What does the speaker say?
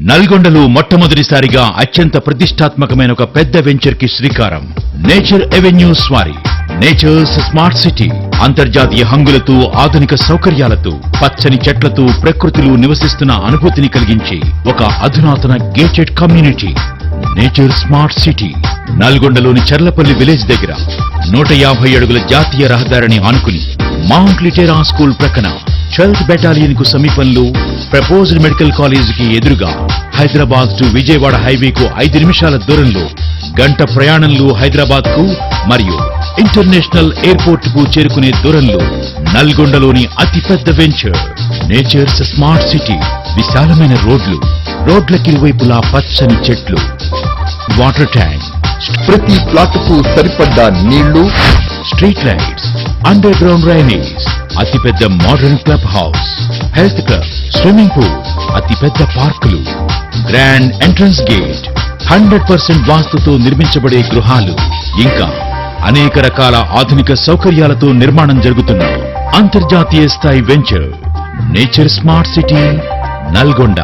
నల్గొండలో మొట్టమొదటిసారిగా అత్యంత ప్రతిష్టాత్మకమైన ఒక పెద్ద వెంచర్ కి శ్రీకారం. నేచర్ ఎవెన్యూస్ వారి నేచర్స్ స్మార్ట్ సిటీ అంతర్జాతీయ హంగులతో, ఆధునిక సౌకర్యాలతో, పచ్చని చెట్లతో ప్రకృతిలో నివసిస్తున్న అనుభూతిని కలిగించే ఒక అధునాతన gated community. Nature smart city నల్గొండలోని చర్లపల్లి విలేజ్ దగ్గర 150 అడుగుల జాతీయ రహదారిని ఆనుకుని మౌంట్ లిటేరా స్కూల్ ప్రక్కన 12th బెటాలియన్ కు సమీపంలో, ప్రపోజ్డ్ మెడికల్ కాలేజ్ కి ఎదురుగా, హైదరాబాద్ టు విజయవాడ హైవేకు 5 నిమిషాల దూరంలో, గంట ప్రయాణంలో హైదరాబాద్ కు మరియు ఇంటర్నేషనల్ ఎయిర్పోర్ట్ కు చేరుకునే దూరంలో నల్గొండలోని అతిపెద్ద వెంచర్ నేచర్స్ స్మార్ట్ సిటీ. విశాలమైన రోడ్లకి ఇరువైపులా పచ్చని చెట్లు, వాటర్ ట్యాంక్, ప్రతి ప్లాట్కు సరిపడ్డ నీళ్లు, street lights, underground drainage, అతిపెద్ద modern club house, health club, swimming pool, అతిపెద్ద పార్కులు, గ్రాండ్ ఎంట్రన్స్ గేట్, 100% వాస్తుతో నిర్మించబడే గృహాలు, ఇంకా అనేక రకాల ఆధునిక సౌకర్యాలతో నిర్మాణం జరుగుతున్న అంతర్జాతీయ స్థాయి venture nature smart city Nalgonda.